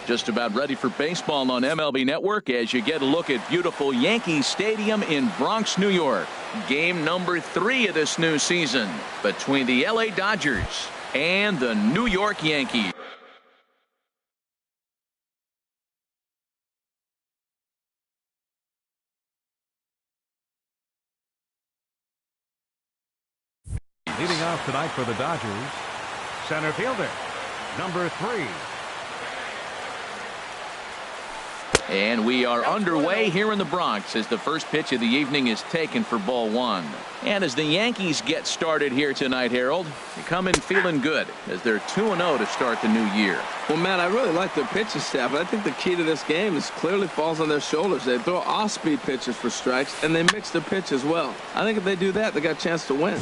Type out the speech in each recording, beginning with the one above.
Just about ready for baseball on MLB Network as you get a look at beautiful Yankee Stadium in Bronx, New York. Game number 3 of this new season between the LA Dodgers and the New York Yankees. Leading off tonight for the Dodgers, center fielder, number 3. And we are underway here in the Bronx as the first pitch of the evening is taken for ball 1. And as the Yankees get started here tonight, Harold, they come in feeling good as they're 2-0 to start the new year. Well, man, I really like their pitching staff, but I think the key to this game is clearly falls on their shoulders. They throw off-speed pitches for strikes, and they mix their pitch as well. I think if they do that, they got a chance to win.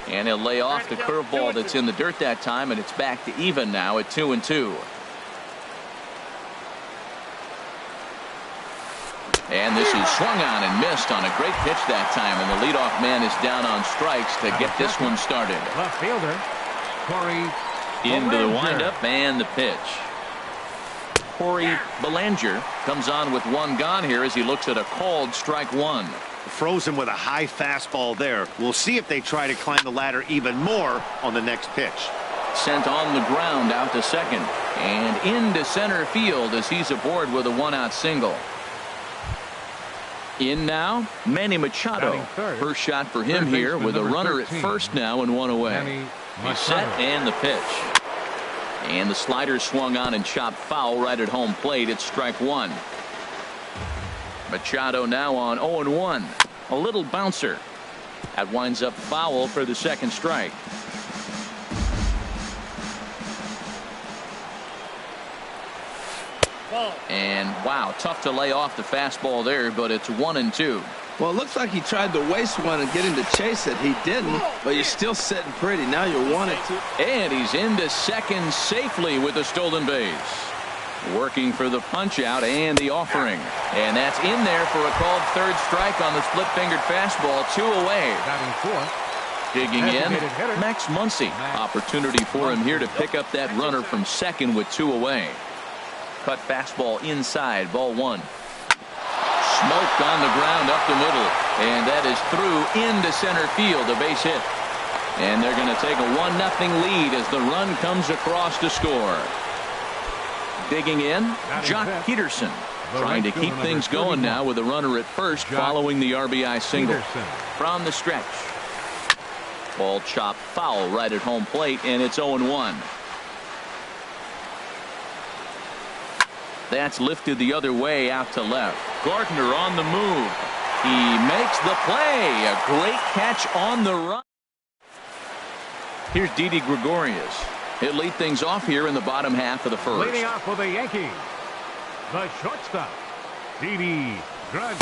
And he'll lay off the curveball that's in the dirt that time, and it's back to even now at 2-2. And this is swung on and missed on a great pitch that time, and the leadoff man is down on strikes to get this one started. Left fielder, Corey into the windup and the pitch. Corey Bellinger comes on with one gone here as he looks at a called strike 1. Frozen with a high fastball there. We'll see if they try to climb the ladder even more on the next pitch. Sent on the ground out to second and into center field as he's aboard with a 1-out single. In now, Manny Machado. First shot for him here with a runner at first now and 1 away. He's set and the pitch. And the slider swung on and chopped foul right at home plate. It's strike 1. Machado now on 0-1. A little bouncer. That winds up foul for the second strike. And wow, tough to lay off the fastball there, but it's 1-2. Well, it looks like he tried to waste one and get him to chase it. He didn't, but you're still sitting pretty. Now you're 1-2. And he's into second safely with a stolen base. Working for the punch out and the offering. And that's in there for a called third strike on the split-fingered fastball. 2 away. Digging in, Max Muncy. Opportunity for him here to pick up that runner from second with 2 away. Cut fastball inside, ball 1. Smoked on the ground up the middle. And that is through into center field, a base hit. And they're going to take a 1-0 lead as the run comes across to score. Digging in, Jock Peterson trying to keep things going now with a runner at first following the RBI single. From the stretch. Ball chopped foul right at home plate, and it's 0-1. That's lifted the other way out to left. Gardner on the move. He makes the play. A great catch on the run. Here's Didi Gregorius. He'll lead things off here in the bottom half of the first. Leading off for the Yankees, the shortstop, Didi Gregorius.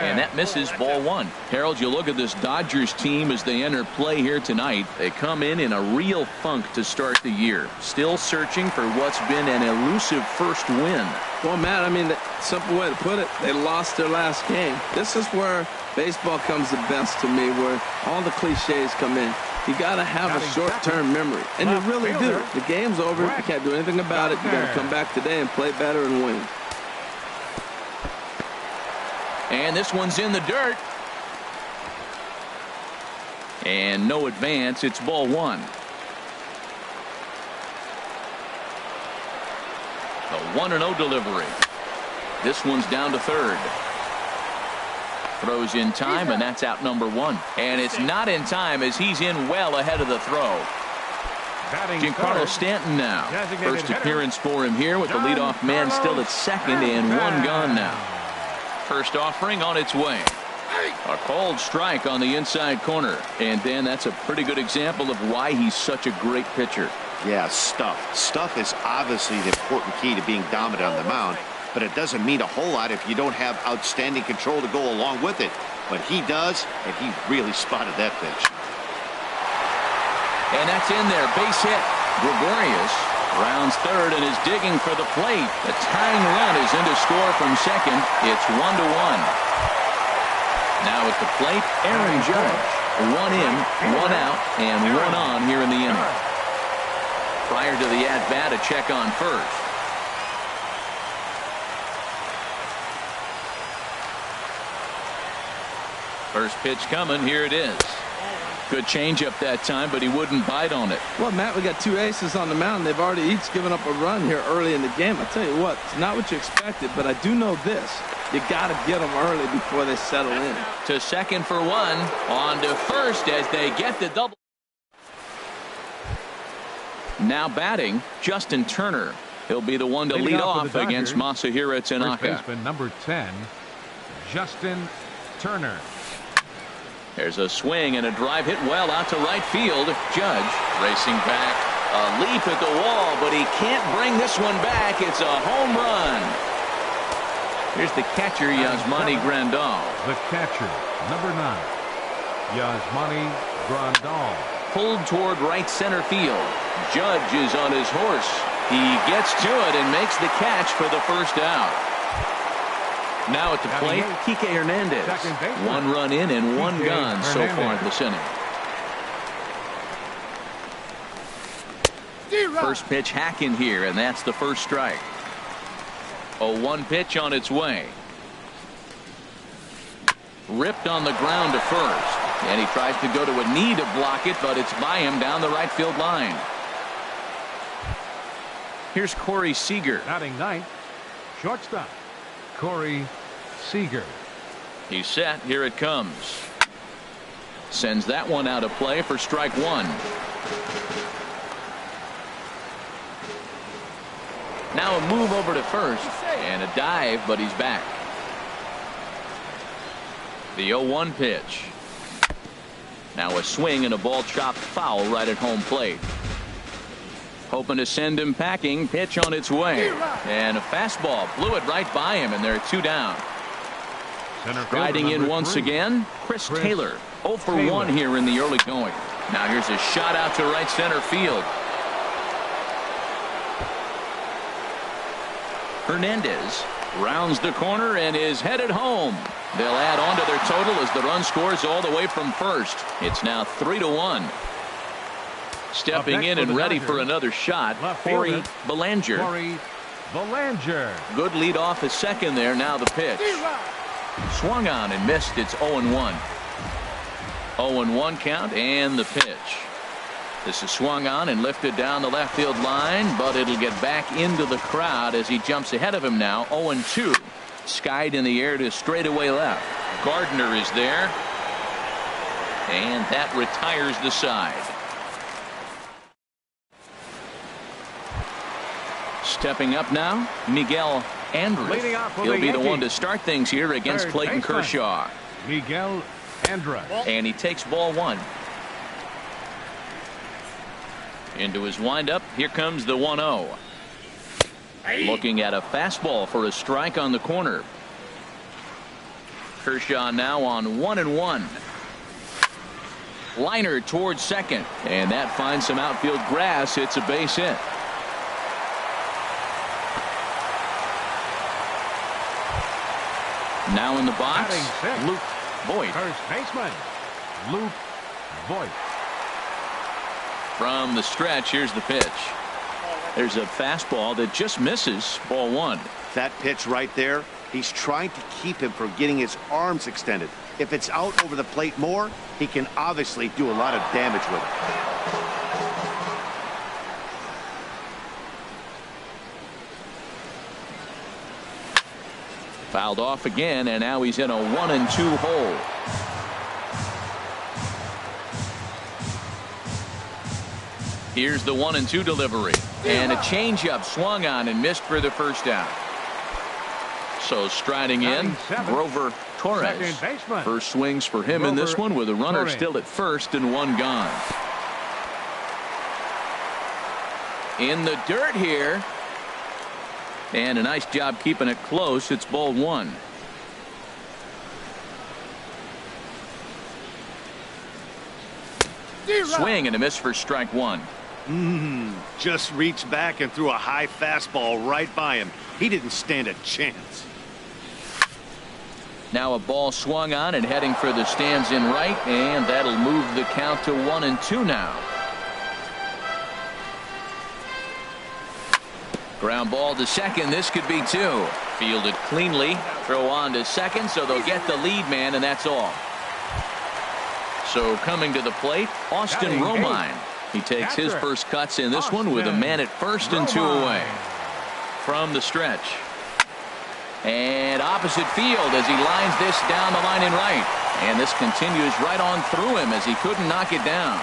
And that misses, ball 1. Harold, you look at this Dodgers team as they enter play here tonight. They come in a real funk to start the year. Still searching for what's been an elusive first win. Well, Matt, I mean, the simple way to put it, they lost their last game. This is where baseball comes the best to me, where all the cliches come in. You got to have a short-term memory, and you really do. The game's over. You can't do anything about it. You got to come back today and play better and win. And this one's in the dirt. And no advance. It's ball 1. A 1-0 delivery. This one's down to third. Throws in time, and that's out number 1. And it's not in time as he's in well ahead of the throw. Giancarlo Stanton now. First appearance for him here with the leadoff man still at second and 1 gone now. First offering on its way. A called strike on the inside corner. And Dan, that's a pretty good example of why he's such a great pitcher. Yeah, stuff. Stuff is obviously the important key to being dominant on the mound. But it doesn't mean a whole lot if you don't have outstanding control to go along with it. But he does, and he really spotted that pitch. And that's in there. Base hit. Gregorius Rounds third and is digging for the plate. The tying run is in to score from second. It's 1-1. Now at the plate, Aaron Judge. 1 in, 1 out, and 1 on here in the inning. Prior to the at-bat, a check on first. First pitch coming. Here it is. Good changeup that time, but he wouldn't bite on it. Well, Matt, we got 2 aces on the mound. They've already each given up a run here early in the game. I tell you what, it's not what you expected, but I do know this. You got to get them early before they settle in. To second for 1. On to first as they get the double. Now batting, Justin Turner. He'll be the one to lead off against Masahiro Tanaka. First baseman number 10, Justin Turner. There's a swing and a drive hit well out to right field. Judge racing back. A leap at the wall, but he can't bring this one back. It's a home run. Here's the catcher, Yasmani Grandal. The catcher, number 9, Yasmani Grandal. Pulled toward right center field. Judge is on his horse. He gets to it and makes the catch for the first out. Now at the plate, Kike Hernandez. 1 run in and 1 gone so far this inning. First pitch hack in here, and that's the first strike. 0-1 pitch on its way. Ripped on the ground to first. And he tries to go to a knee to block it, but it's by him down the right field line. Here's Corey Seager. Batting ninth, shortstop, Corey Seager. He's set. Here it comes. Sends that one out of play for strike 1. Now a move over to first and a dive, but he's back. The 0-1 pitch. Now a swing and a ball chopped foul right at home plate. Hoping to send him packing. Pitch on its way. And a fastball blew it right by him, and they're 2 down. Riding in once again, Chris Taylor. 0 for 1 here in the early going. Now here's a shot out to right center field. Hernandez rounds the corner and is headed home. They'll add on to their total as the run scores all the way from first. It's now 3-1. Stepping in and ready for another shot, Corey Belanger. Corey Belanger. Good lead off at second there. Now the pitch. Swung on and missed. It's 0-1. 0-1 count and the pitch. This is swung on and lifted down the left field line, but it'll get back into the crowd as he jumps ahead of him now. 0-2. Skied in the air to straightaway left. Gardner is there. And that retires the side. Stepping up now, Miguel Andres. He'll be the one to start things here against Clayton Kershaw. Miguel Andres. And he takes ball 1. Into his windup. Here comes the 1-0. Looking at a fastball for a strike on the corner. Kershaw now on 1-1. Liner towards second, and that finds some outfield grass. It's a base hit. Now in the box, Luke Voigt. First baseman, Luke Voigt. From the stretch, here's the pitch. There's a fastball that just misses. Ball 1. That pitch right there, he's trying to keep him from getting his arms extended. If it's out over the plate more, he can obviously do a lot of damage with it. Fouled off again, and now he's in a 1-2 hole. Here's the 1-2 delivery. And a changeup swung on and missed for the first out. So striding in, Grover Torres. First swings for him in this one with a runner still at first and 1 gone. In the dirt here. And a nice job keeping it close. It's ball 1. Swing and a miss for strike 1. Just reached back and threw a high fastball right by him. He didn't stand a chance. Now a ball swung on and heading for the stands in right, and that'll move the count to 1-2 now. Ground ball to second. This could be 2. Fielded cleanly. Throw on to second, so they'll get the lead man, and that's all. So coming to the plate, Austin Romine. He takes his first cuts in this one with a man at first and 2 away. From the stretch. And opposite field as he lines this down the line in right. And this continues right on through him as he couldn't knock it down.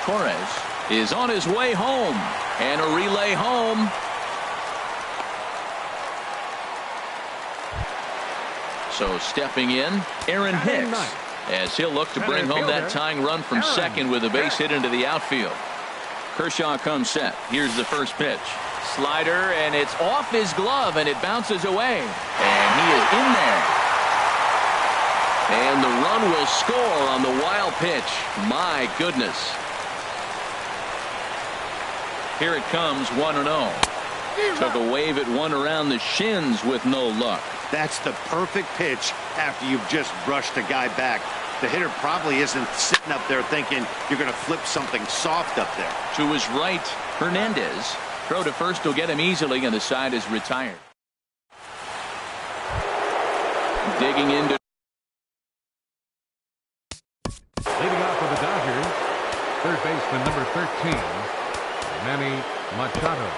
Torres is on his way home. And a relay home. So stepping in, Aaron Hicks, as he'll look to bring home that tying run from second with a base hit into the outfield. Kershaw comes set. Here's the first pitch. Slider, and it's off his glove, and it bounces away. And he is in there. And the run will score on the wild pitch. My goodness. Here it comes, 1-0. Took a wave at one around the shins with no luck. That's the perfect pitch after you've just brushed a guy back. The hitter probably isn't sitting up there thinking you're going to flip something soft up there. To his right, Hernandez. Throw to first will get him easily, and the side is retired. Digging into. Leading off for the Dodgers, third baseman number 13, Manny Machado.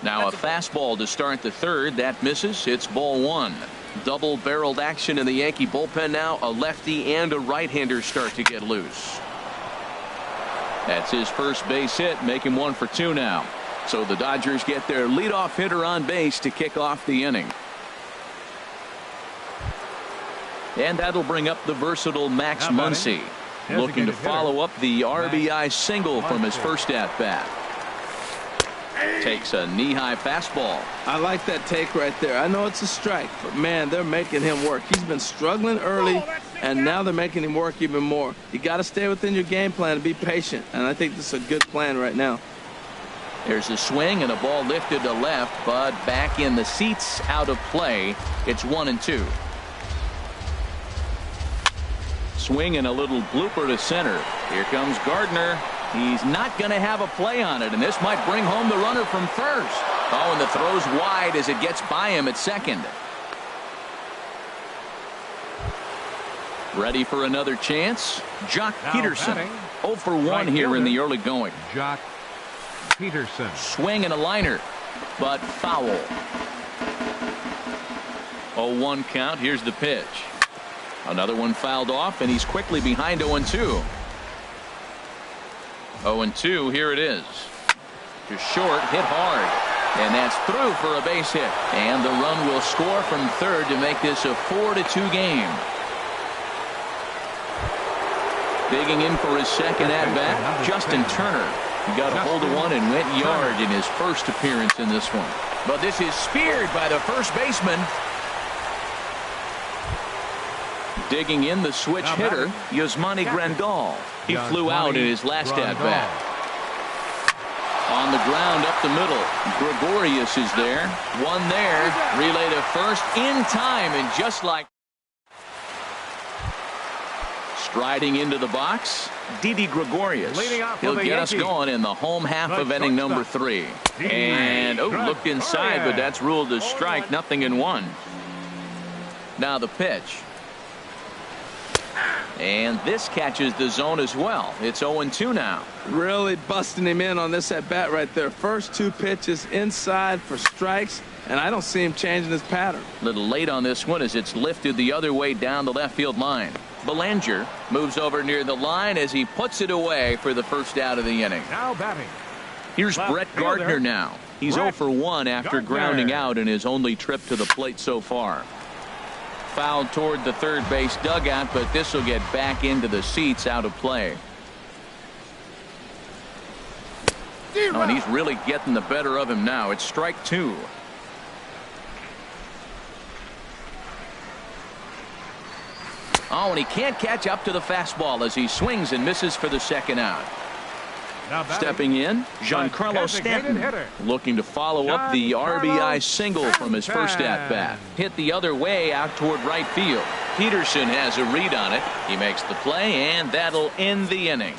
Now a fastball to start the third. That misses. It's ball 1. Double-barreled action in the Yankee bullpen now. A lefty and a right-hander start to get loose. That's his first base hit. Make him 1 for 2 now. So the Dodgers get their leadoff hitter on base to kick off the inning. And that'll bring up the versatile Max Muncy, looking to follow up the RBI single from his first at-bat. Takes a knee-high fastball. I like that take right there. I know it's a strike, but man, they're making him work. He's been struggling early, and now they're making him work even more. You got to stay within your game plan and be patient, and I think this is a good plan right now. There's a swing and a ball lifted to left, but back in the seats, out of play. It's 1-2. Swing and a little blooper to center. Here comes Gardner. He's not going to have a play on it, and this might bring home the runner from first. Oh, and the throw's wide as it gets by him at second. Ready for another chance? Jock Peterson. 0 for 1 here in the early going. Jock Peterson. Swing and a liner, but foul. 0-1 count. Here's the pitch. Another one fouled off, and he's quickly behind 0-2. 0-2, here it is. To short, hit hard. And that's through for a base hit. And the run will score from third to make this a 4-2 game. Digging in for his second at-bat, Justin Turner. He got a hold of one and went yard in his first appearance in this one. But this is speared by the first baseman. Digging in the switch hitter, Yasmani Grandal. He flew out in his last at-bat. On the ground up the middle, Gregorius is there. One there, relay to first in time, and just like striding into the box, Didi Gregorius. He'll get us going in the home half of inning number 3. And looked inside, but that's ruled a strike. Nothing in 1. Now the pitch. And this catches the zone as well. It's 0-2 now. Really busting him in on this at-bat right there. First 2 pitches inside for strikes, and I don't see him changing his pattern. A little late on this one as it's lifted the other way down the left field line. Belanger moves over near the line as he puts it away for the first out of the inning. Now batting. Here's Brett Gardner now. He's 0 for 1 after grounding out in his only trip to the plate so far. Fouled toward the third base dugout, but this will get back into the seats, out of play. Oh, and he's really getting the better of him now. It's strike 2. Oh, and he can't catch up to the fastball as he swings and misses for the second out. Stepping in, Giancarlo Stanton, looking to follow up the RBI single from his first at-bat. Hit the other way out toward right field. Peterson has a read on it. He makes the play, and that'll end the inning.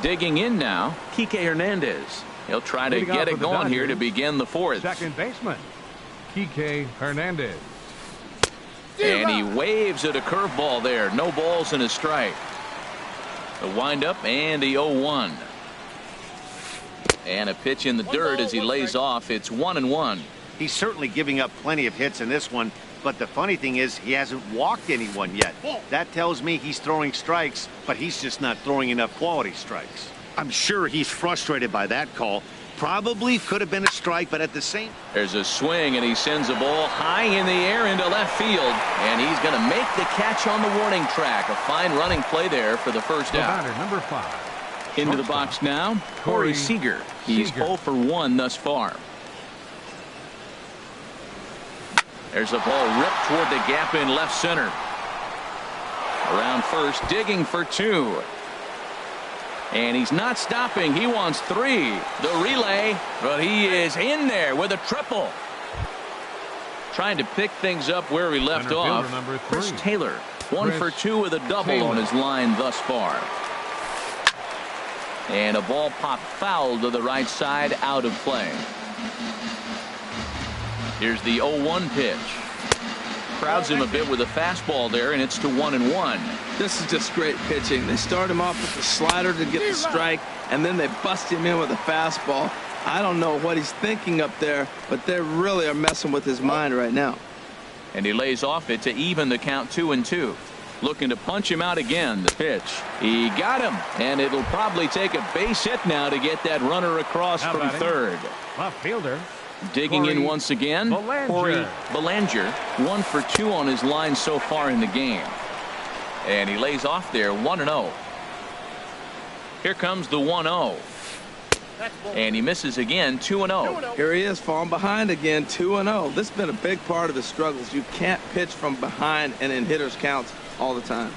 Digging in now, Kike Hernandez. He'll try to get it going here to begin the fourth. Second baseman, Kike Hernandez. And he waves at a curveball there. No balls and a strike. The windup and the 0-1. And a pitch in the dirt as he lays off. It's 1-1. He's certainly giving up plenty of hits in this one, but the funny thing is he hasn't walked anyone yet. That tells me he's throwing strikes, but he's just not throwing enough quality strikes. I'm sure he's frustrated by that call. Probably could have been a strike, but at the same... There's a swing, and he sends a ball high in the air into left field, and he's going to make the catch on the warning track. A fine running play there for the first out. Number 5. Into the box now, Corey Seager. He's 0 for 1 thus far. There's a ball ripped toward the gap in left center. Around first, digging for 2. And he's not stopping. He wants 3. The relay, but he is in there with a triple. Trying to pick things up where he left off. Chris Taylor, 1 for 2 with a double on his line thus far. And a ball popped foul to the right side, out of play. Here's the 0-1 pitch. Crowds him a bit with a fastball there, and it's to 1-1. This is just great pitching. They start him off with the slider to get the strike, and then they bust him in with a fastball. I don't know what he's thinking up there, but they really are messing with his mind right now. And he lays off it to even the count 2-2. Looking to punch him out again. The pitch. He got him, and it'll probably take a base hit now to get that runner across from third. Left fielder. Digging in once again, Corey Belanger, 1 for 2 on his line so far in the game. And he lays off there, 1-0. Here comes the 1-0. And he misses again, 2-0. Here he is, falling behind again, 2-0. This has been a big part of his struggles. You can't pitch from behind and in hitters' counts all the time.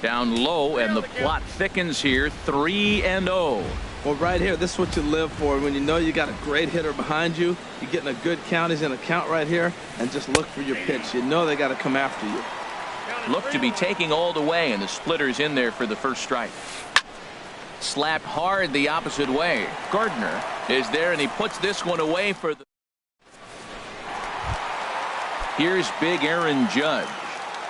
Down low, and the plot thickens here. 3-0. Well, right here, this is what you live for. When you know you got a great hitter behind you, you're getting a good count. He's in a count right here, and just look for your pitch. You know they got to come after you. Look to be taking all the way, and the splitter's in there for the first strike. Slapped hard the opposite way. Gardner is there, and he puts this one away for the... Here's big Aaron Judge.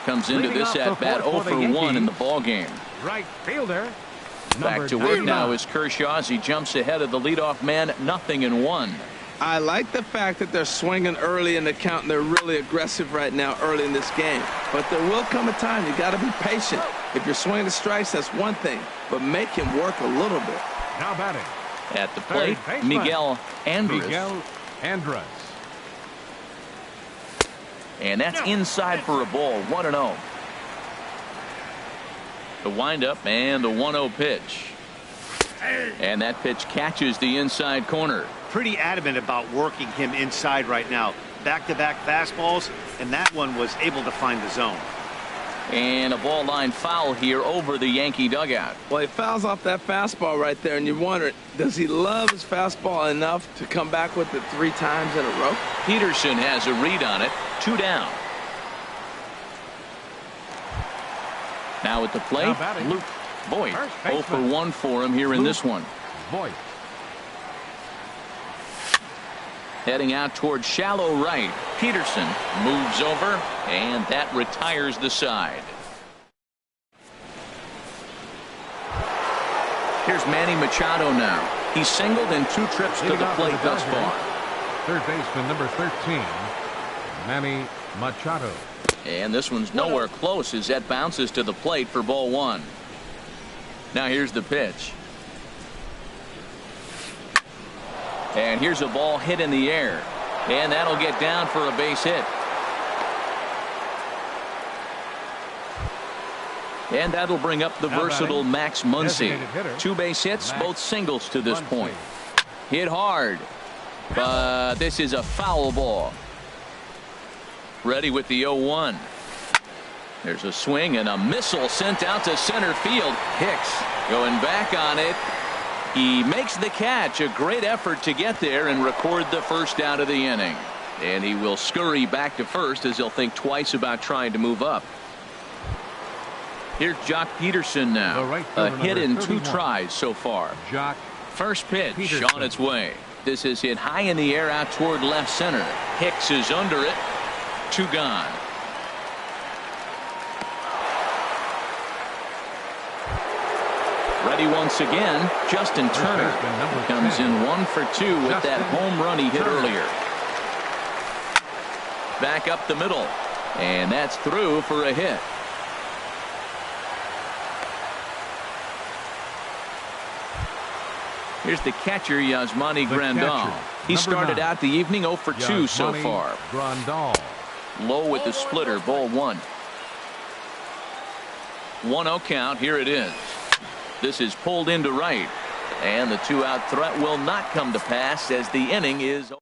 Comes into this at-bat 0 for 1 in the ball game. Right fielder. Back to work now is Kershaw as he jumps ahead of the leadoff man. 0-1. I like the fact that they're swinging early in the count, and they're really aggressive right now early in this game. But there will come a time you got to be patient. If you're swinging the strikes, that's one thing, but make him work a little bit. Now batting. At the plate, Miguel Andres. And that's inside for a ball. 1-0. The windup and the 1-0 pitch. And that pitch catches the inside corner. Pretty adamant about working him inside right now. Back-to-back fastballs, and that one was able to find the zone. And a ball line foul here over the Yankee dugout. Well, he fouls off that fastball right there, and you wonder, does he love his fastball enough to come back with it 3 times in a row? Peterson has a read on it. 2 down. Now at the plate, Luke Voit. 0 for 1 for him here in this one. Voit. Heading out towards shallow right. Peterson moves over, and that retires the side. Here's Manny Machado now. He's singled in 2 trips to the plate thus far. Third baseman number 13, Manny Machado. And this one's nowhere close as that bounces to the plate for ball 1. Now here's the pitch. And here's a ball hit in the air. And that'll get down for a base hit. And that'll bring up the versatile Max Muncy. 2 base hits, both singles to this point. Hit hard. But this is a foul ball. Ready with the 0-1. There's a swing and a missile sent out to center field. Hicks going back on it. He makes the catch. A great effort to get there and record the first out of the inning. And he will scurry back to first as he'll think twice about trying to move up. Here's Jock Peterson now. A hit in 2 tries so far. First pitch on its way. This is hit high in the air out toward left center. Hicks is under it. 2 gone. Ready once again, Justin Turner comes in 1 for 2 with that home run he hit earlier. Back up the middle, and that's through for a hit. Here's the catcher, Yasmani Grandal. He started out the evening 0 for 2 so far. Low with the splitter, ball 1. 1-0 count. Here it is. This is pulled into right, and the 2-out threat will not come to pass as the inning is.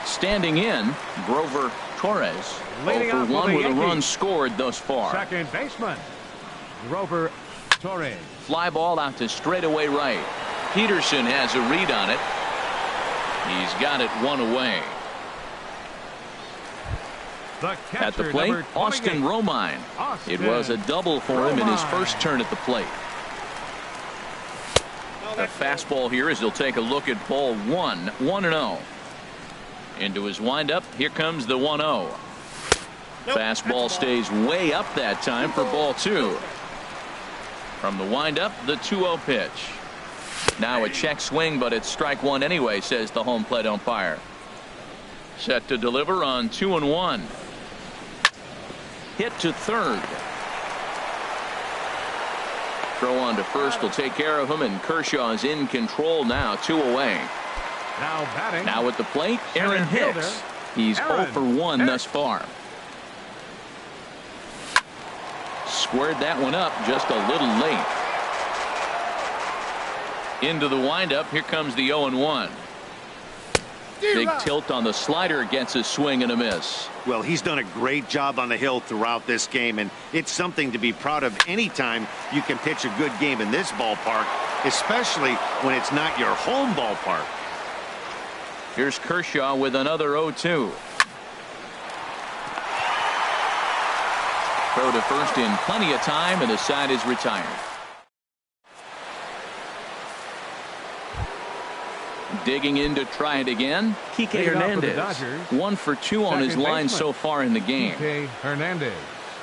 Standing in, Grover Torres. 0 for 1 with a run scored thus far. Second baseman, Grover Torres. Fly ball out to straightaway right. Peterson has a read on it. He's got it 1 away. At the plate, Austin Romine. It was a double for him in his first turn at the plate. A fastball here as he'll take a look at ball 1. 1-0. Into his windup. Here comes the 1-0. Fastball stays way up that time for ball 2. From the windup, the 2-0 pitch. Now a check swing, but it's strike 1 anyway, says the home plate umpire. Set to deliver on 2-1. Hit to third. Throw on to first will take care of him, and Kershaw is in control now. 2 away. Now at the plate, Aaron Hicks. He's 0 for 1 thus far. Squared that one up just a little late. Into the windup. Here comes the 0-1. Big tilt on the slider, gets a swing and a miss. Well, he's done a great job on the hill throughout this game, and it's something to be proud of anytime you can pitch a good game in this ballpark, especially when it's not your home ballpark. Here's Kershaw with another 0-2. Throw to first in plenty of time, and the side is retired. Digging in to try it again, Kike Hernandez. 1 for 2 on his line so far in the game. Kike Hernandez.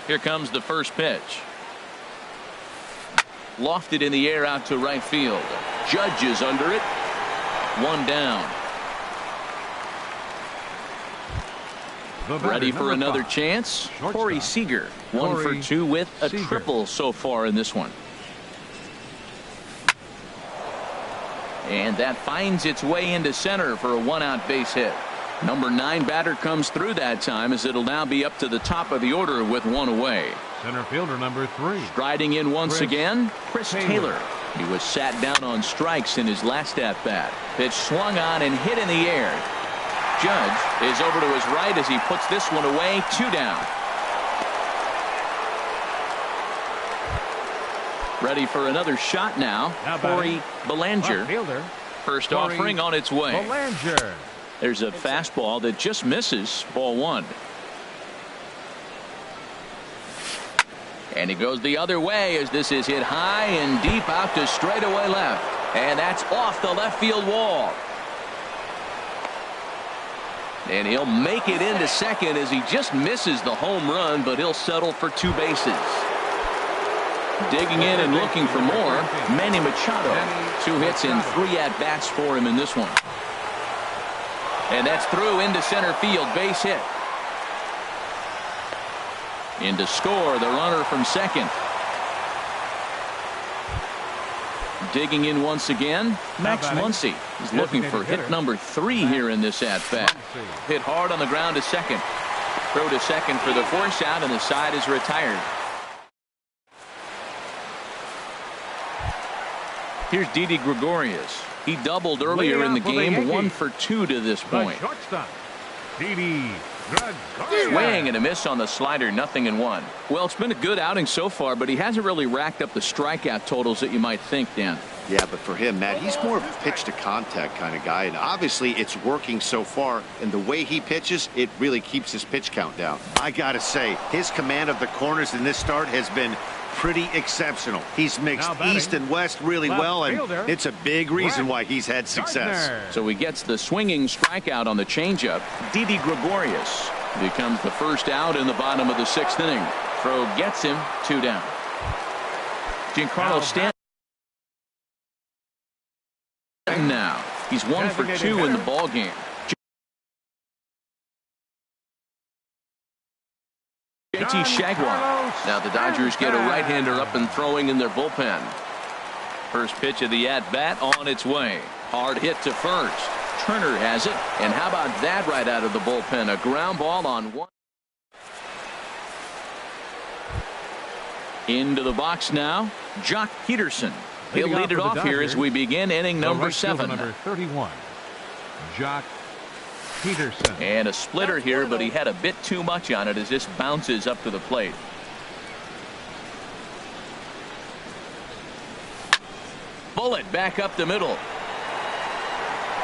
Here comes the first pitch. Lofted in the air out to right field. Judge is under it. 1 down. Ready for another chance. Corey Seager. 1 for 2 with a triple so far in this one. And that finds its way into center for a 1-out base hit. Number 9 batter comes through that time, as it'll now be up to the top of the order with 1 away. Center fielder number 3. Striding in once again, Chris Taylor. He was sat down on strikes in his last at-bat. Pitch swung on and hit in the air. Judge is over to his right as he puts this one away. 2 down. Ready for another shot now. Corey Belanger. First offering on its way. Belanger. There's a fastball that just misses. Ball 1. And he goes the other way as this is hit high and deep out to straightaway left. And that's off the left field wall. And he'll make it into second as he just misses the home run, but he'll settle for 2 bases. Digging in and looking for more, Manny Machado. 2 hits and 3 at-bats for him in this one. And that's through into center field, base hit. In to score, the runner from second. Digging in once again, Max Muncy is looking for hit number 3 here in this at-bat. Hit hard on the ground to second. Throw to second for the force out, and the side is retired. Here's Didi Gregorius. He doubled earlier in the game, 1 for 2 to this point. Swing and a miss on the slider, 0-1. Well, it's been a good outing so far, but he hasn't really racked up the strikeout totals that you might think, Dan. Yeah, but for him, Matt, he's more of a pitch to contact kind of guy, and obviously it's working so far, and the way he pitches, it really keeps his pitch count down. I gotta say, his command of the corners in this start has been pretty exceptional. He's mixed east and west really well, and it's a big reason why he's had success. So he gets the swinging strikeout on the changeup. Didi Gregorius becomes the first out in the bottom of the 6th inning. Throw gets him, 2 down. Giancarlo Stanton now. He's 1 for 2 in the ball game. JT Shagwar. Now the Dodgers get a right-hander up and throwing in their bullpen. First pitch of the at-bat on its way. Hard hit to first. Turner has it. And how about that right out of the bullpen? A ground ball on 1. Into the box now, Jock Peterson. He'll lead it off here as we begin inning number 7. Number 31, Jock Peterson. And a splitter here, but he had a bit too much on it as this bounces up to the plate. Bullet back up the middle.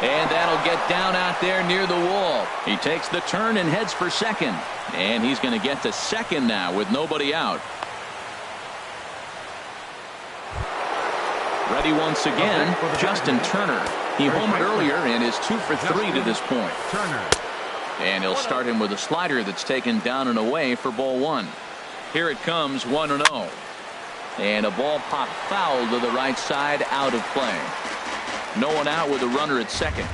And that'll get down out there near the wall. He takes the turn and heads for second. And he's going to get to second now with nobody out. Ready once again, Justin Turner. He homered earlier and is 2 for 3 to this point. And he'll start him with a slider that's taken down and away for ball 1. Here it comes, 1-0. And a ball popped foul to the right side, out of play. No one out with a runner at second.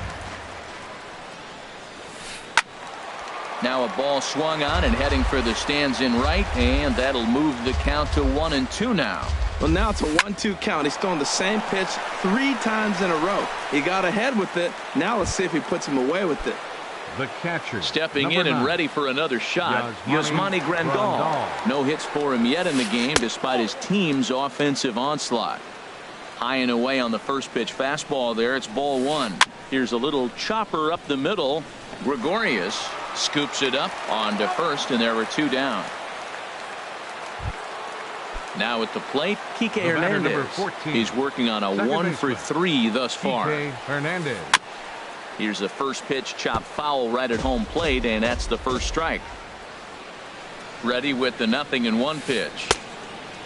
Now a ball swung on and heading for the stands in right, and that'll move the count to 1-2 now. Well, now it's a 1-2 count. He's thrown the same pitch 3 times in a row. He got ahead with it. Now let's see if he puts him away with it. The catcher. Stepping in and ready for another shot, Yasmani Grandal. No hits for him yet in the game despite his team's offensive onslaught. High and away on the first pitch fastball there. It's ball 1. Here's a little chopper up the middle. Gregorius scoops it up onto first, and there were 2 down. Now at the plate, Kike Hernandez. He's working on a 1-for-3 thus far. Hernandez. Here's the first pitch, chopped foul right at home plate, and that's the first strike. Ready with the 0-1 pitch.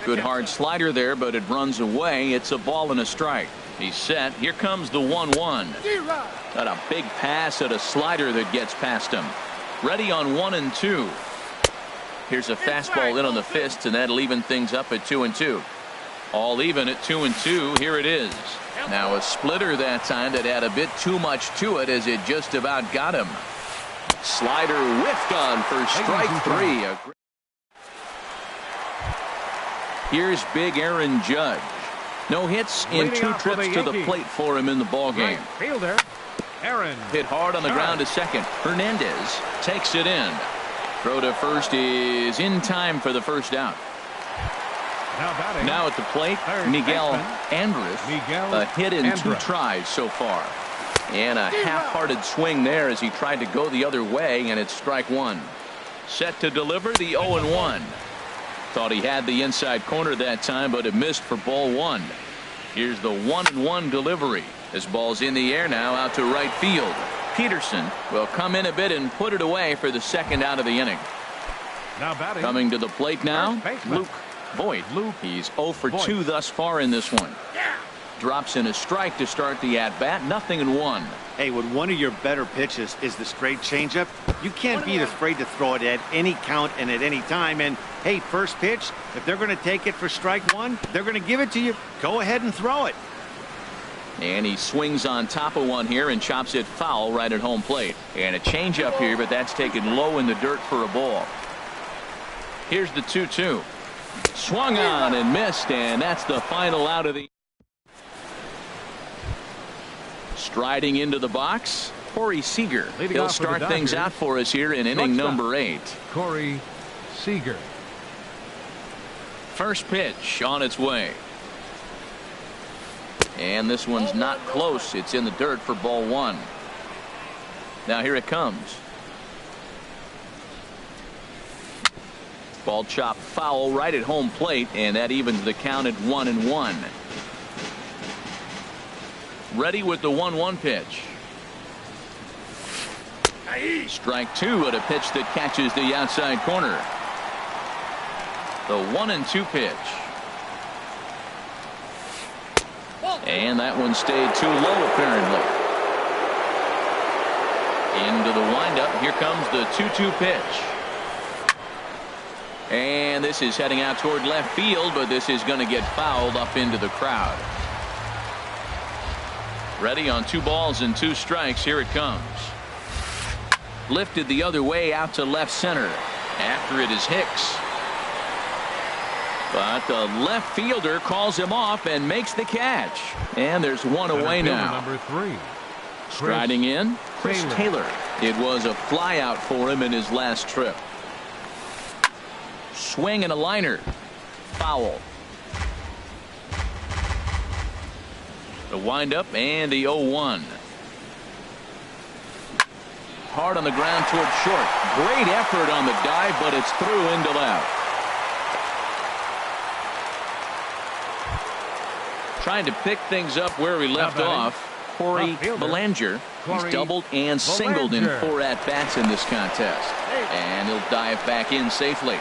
Good hard slider there, but it runs away. It's a ball and a strike. He's set. Here comes the 1-1. Got a big pass at a slider that gets past him. Ready on 1-2. Here's a fastball in on the fist, and that'll even things up at 2-2. All even at 2-2. Here it is. Now a splitter that time that had a bit too much to it as it just about got him. Slider whiffed on for strike 3. Here's big Aaron Judge. No hits in 2 trips to the plate for him in the ballgame. Fielder Aaron hit hard on the ground to second. Hernandez takes it in. Throw to first is in time for the first out. Now at the plate, Miguel Andrus. A hit in 2 tries so far. And a half-hearted swing there as he tried to go the other way, and it's strike 1. Set to deliver the 0-1. Thought he had the inside corner that time, but it missed for ball 1. Here's the 1-1 delivery. This ball's in the air now out to right field. Peterson will come in a bit and put it away for the second out of the inning. Now batting. Coming to the plate now, Luke Voigt. He's 0 for 2 thus far in this one. Drops in a strike to start the at-bat. 0-1. Hey, when one of your better pitches is the straight changeup, you can't be afraid to throw it at any count and at any time. And, hey, first pitch, if they're going to take it for strike 1, they're going to give it to you. Go ahead and throw it. And he swings on top of one here and chops it foul right at home plate. And a changeup here, but that's taken low in the dirt for a ball. Here's the 2-2. Swung on and missed, and that's the final out of the. Striding into the box, Corey Seager. He'll start things out for us here in inning number 8. Corey Seager. First pitch on its way. And this one's not close. It's in the dirt for ball 1. Now here it comes. Ball chopped foul right at home plate, and that evens the count at 1-1. Ready with the 1-1 pitch. Strike 2 at a pitch that catches the outside corner. The 1-2 pitch. And that one stayed too low apparently. Into the windup. Here comes the 2-2 pitch. And this is heading out toward left field, but this is going to get fouled up into the crowd. Ready on 2 balls and 2 strikes. Here it comes. Lifted the other way out to left center. After it is Hicks. But the left fielder calls him off and makes the catch. And there's one away now. Number 3. Striding in, Chris Taylor. It was a fly out for him in his last trip. Swing and a liner. Foul. The windup and the 0-1. Hard on the ground toward short. Great effort on the dive, but it's through into left. Trying to pick things up where we left off. Corey Belanger. He's doubled and singled in 4 at-bats in this contest. And he'll dive back in safely.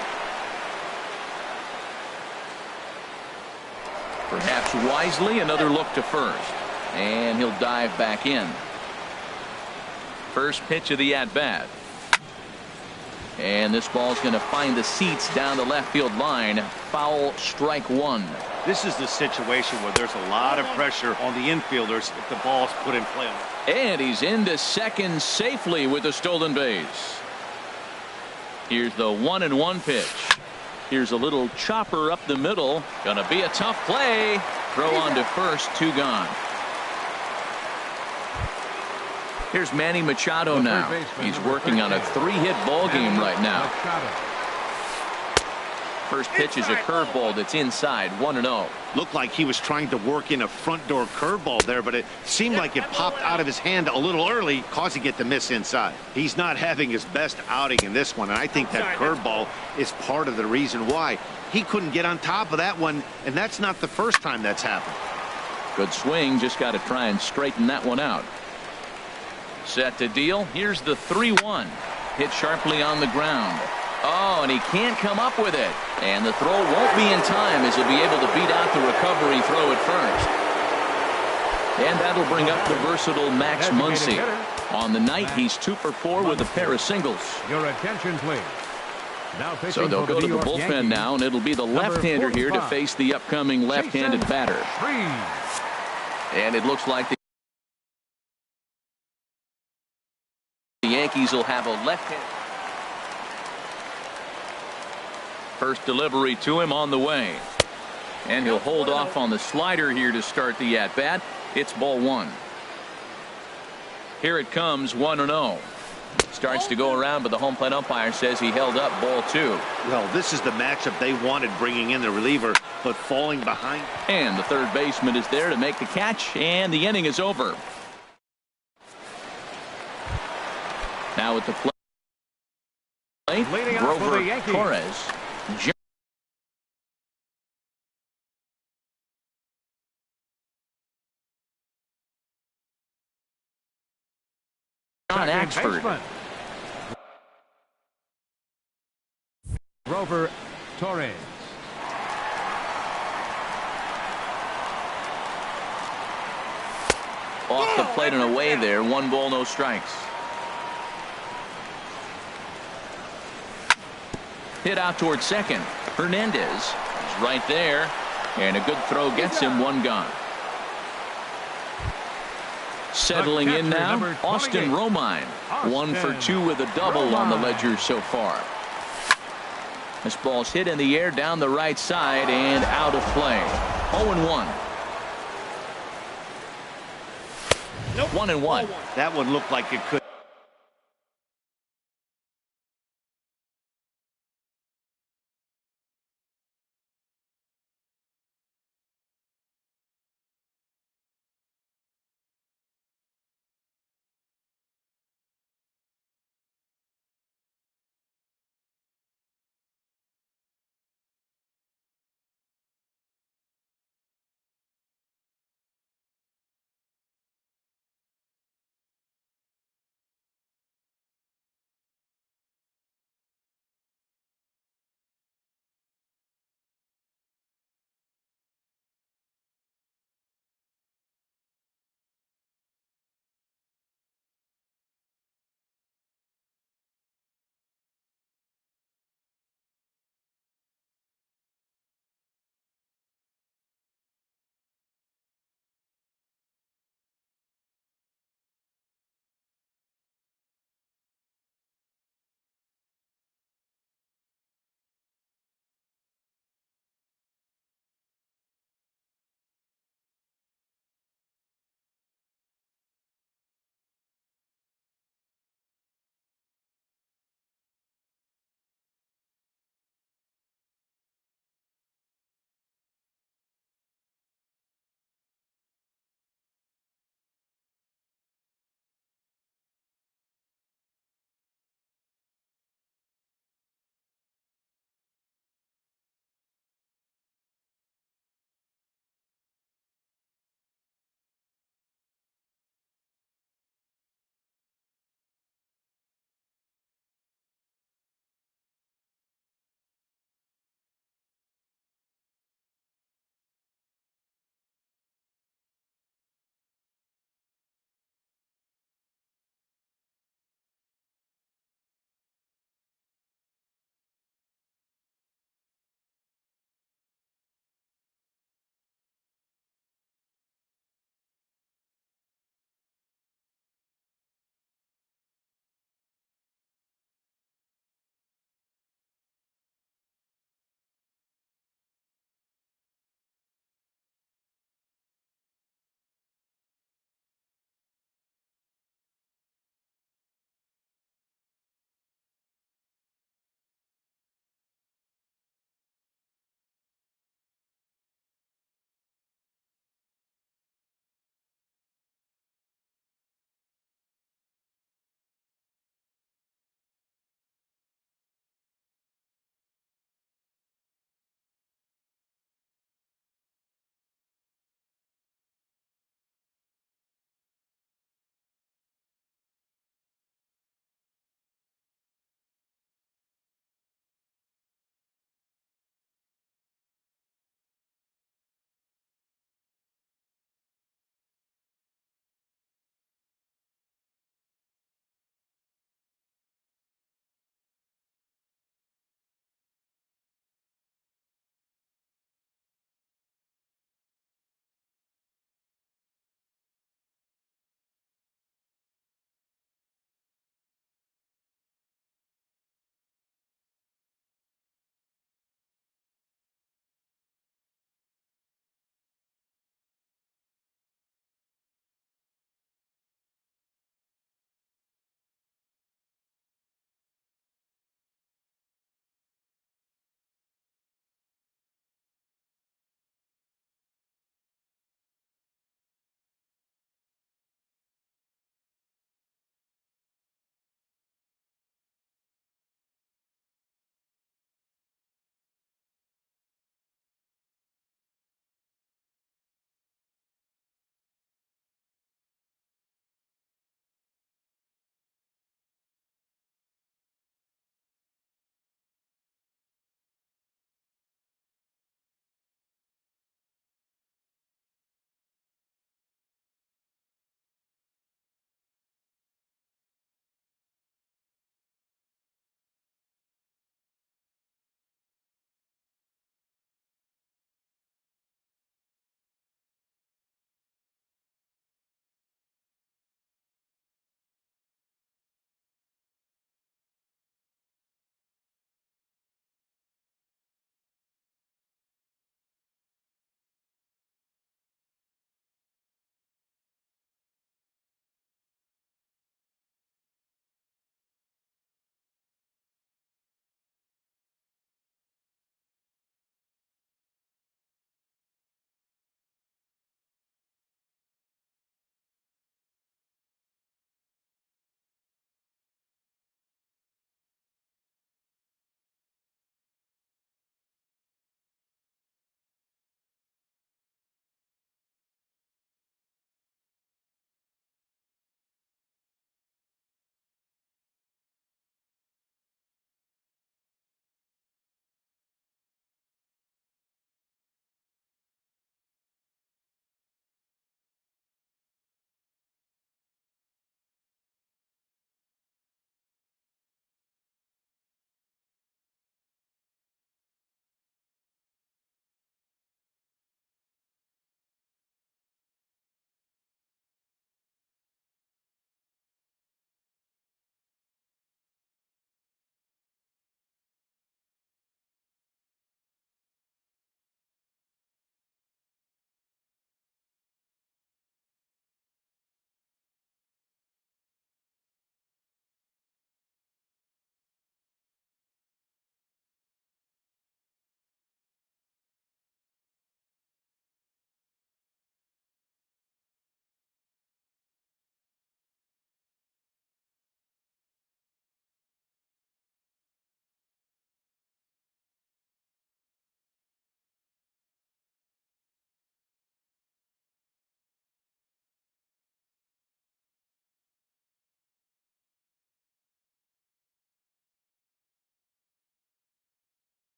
Perhaps wisely, another look to first. And he'll dive back in. First pitch of the at-bat. And this ball's going to find the seats down the left field line. Foul, strike 1. This is the situation where there's a lot of pressure on the infielders if the ball's put in play. And he's into second safely with a stolen base. Here's the 1-1 pitch. Here's a little chopper up the middle. Gonna be a tough play. Throw on to first, 2 gone. Here's Manny Machado now. He's working on a 3-hit ball game right now. First pitch is a curveball that's inside, 1-0. Looked like he was trying to work in a front door curveball there, but it seemed like it popped out of his hand a little early, causing it to miss inside. He's not having his best outing in this one, and I think that curveball is part of the reason why. He couldn't get on top of that one, and that's not the first time that's happened. Good swing, just got to try and straighten that one out. Set to deal. Here's the 3-1. Hit sharply on the ground. Oh, and he can't come up with it. And the throw won't be in time as he'll be able to beat out the recovery throw at first. And that'll bring up the versatile Max Muncy. On the night, he's 2 for 4 with a pair of singles. Your attention, please. Now so they'll go to the bullpen now, and it'll be the left-hander here to face the upcoming left-handed batter. And it looks like the Yankees will have a left-hand. First delivery to him on the way. And he'll hold off on the slider here to start the at-bat. It's ball 1. Here it comes, 1-0. Starts to go around, but the home plate umpire says he held up ball 2. Well, this is the matchup they wanted, bringing in the reliever, but falling behind. And the third baseman is there to make the catch, and the inning is over. Now at the plate, Grover Torres. John Axford. Grover Torres. Off the plate and away there. 1 ball, no strikes. Hit out towards second. Hernandez is right there. And a good throw gets him, 1 gone. Settling in now, Austin Romine. 1 for 2 with a double on the ledger so far. This ball's hit in the air down the right side and out of play. 0-1. 1-1. That one looked like it could.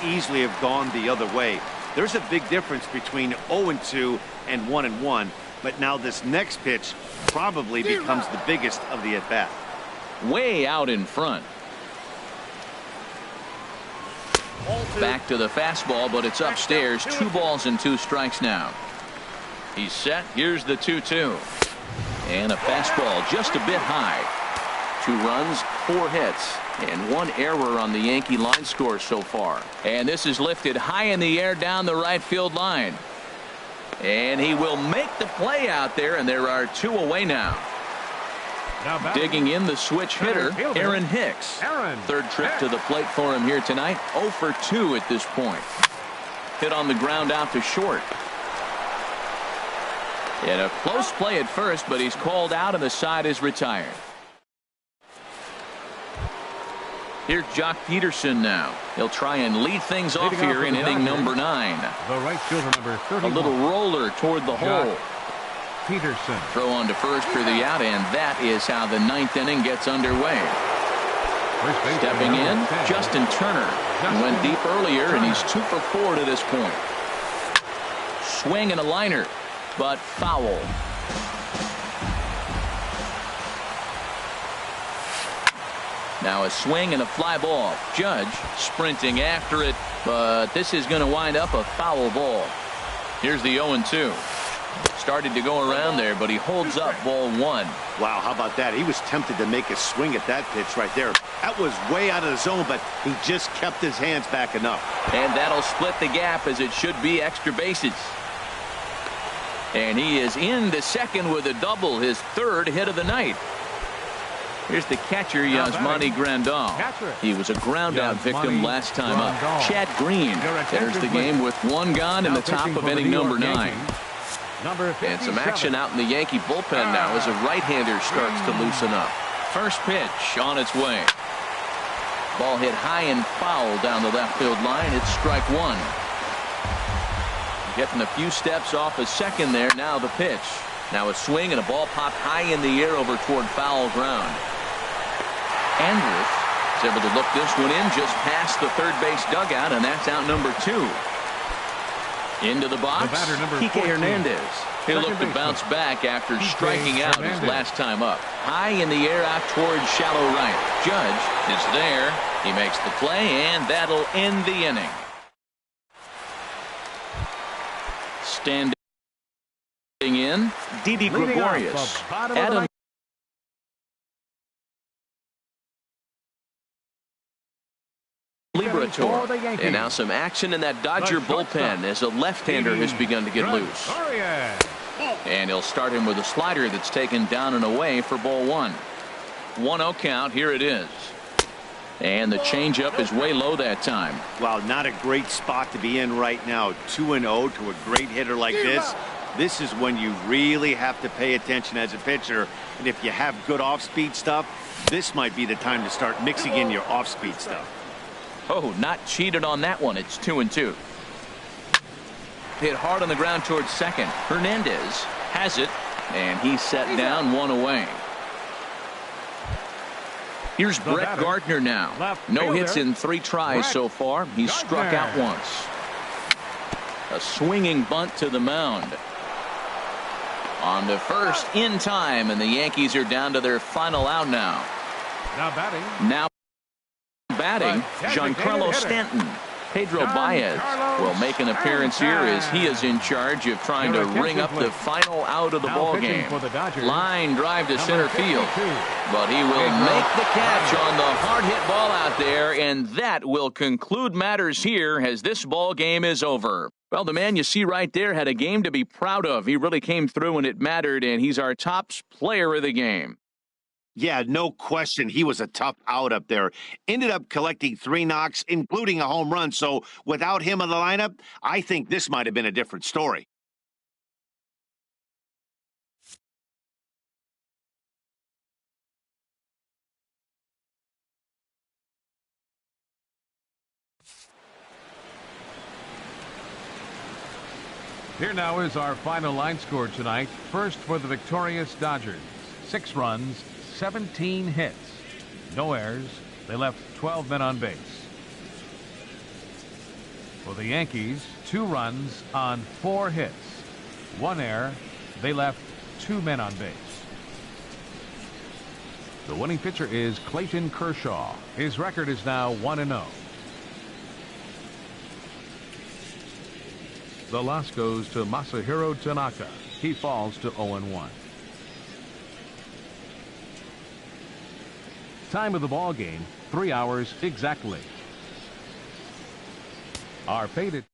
easily have gone the other way. There's a big difference between 0-2 and 1-1, but now this next pitch probably becomes the biggest of the at-bat. Way out in front. Back to the fastball, but it's upstairs. 2 balls and 2 strikes now. He's set. Here's the 2-2. And a fastball just a bit high. 2 runs, 4 hits, and 1 error on the Yankee line score so far. And this is lifted high in the air down the right field line. And he will make the play out there, and there are 2 away now. Digging in the switch hitter, Aaron Hicks. Third trip to the plate for him here tonight. 0 for 2 at this point. Hit on the ground out to short. And a close play at first, but he's called out and the side is retired. Here's Jock Peterson now. He'll try and lead things off here in inning number 9. The right fielder, number 31. A little roller toward the hole. Peterson. Throw on to first for the out, and that is how the 9th inning gets underway. Stepping in, Justin Turner. He went deep earlier, and he's 2 for 4 to this point. Swing and a liner, but foul. Now a swing and a fly ball. Judge sprinting after it, but this is going to wind up a foul ball. Here's the 0-2. Started to go around there, but he holds up ball 1. Wow, how about that? He was tempted to make a swing at that pitch right there. That was way out of the zone, but he just kept his hands back enough. And that'll split the gap, as it should be extra bases. And he is in the second with a double, his 3rd hit of the night. Here's the catcher, Yasmani Grandal. He was a ground-out victim last time up. Chad Green enters the game with 1 gone in the top of inning number 9. And some action out in the Yankee bullpen now as a right-hander starts to loosen up. First pitch on its way. Ball hit high and foul down the left field line. It's strike 1. Getting a few steps off a second there. Now the pitch. Now a swing and a ball popped high in the air over toward foul ground. Andrus is able to look this one in just past the third base dugout, and that's out number 2. Into the box, Kike Hernandez. He'll look to bounce back after striking out his last time up. High in the air out towards shallow right. Judge is there. He makes the play, and that'll end the inning. Standing in, Didi Gregorius. Adam Liberator. And now some action in that Dodger bullpen as a left-hander has begun to get loose. And he'll start him with a slider that's taken down and away for ball 1. 1-0 count. Here it is. And the changeup is way low that time. Wow, not a great spot to be in right now. 2-0 to a great hitter like this. This is when you really have to pay attention as a pitcher. And if you have good off-speed stuff, this might be the time to start mixing in your off-speed stuff. Oh, not cheated on that one. It's 2-2. Hit hard on the ground towards second. Hernandez has it, and he's set down 1 away. Here's Brett Gardner now. No hits in 3 tries so far. He's struck out once. A swinging bunt to the mound. On to first in time, and the Yankees are down to their final out now. Now batting, Giancarlo Stanton. Pedro Baez will make an appearance here as he is in charge of trying to ring up the final out of the ball game. Line drive to center field, but he will make the catch on the hard hit ball out there, and that will conclude matters here as this ball game is over. Well, the man you see right there had a game to be proud of. He really came through when it mattered, and he's our top player of the game. Yeah, no question. He was a tough out up there. Ended up collecting 3 knocks, including a home run. So without him in the lineup, I think this might have been a different story. Here now is our final line score tonight. First for the victorious Dodgers. 6 runs, 17 hits, no errors. They left 12 men on base. For the Yankees, 2 runs on 4 hits. 1 error. They left 2 men on base. The winning pitcher is Clayton Kershaw. His record is now 1-0. The loss goes to Masahiro Tanaka. He falls to 0-1. Time of the ball game, 3 hours exactly. Our paid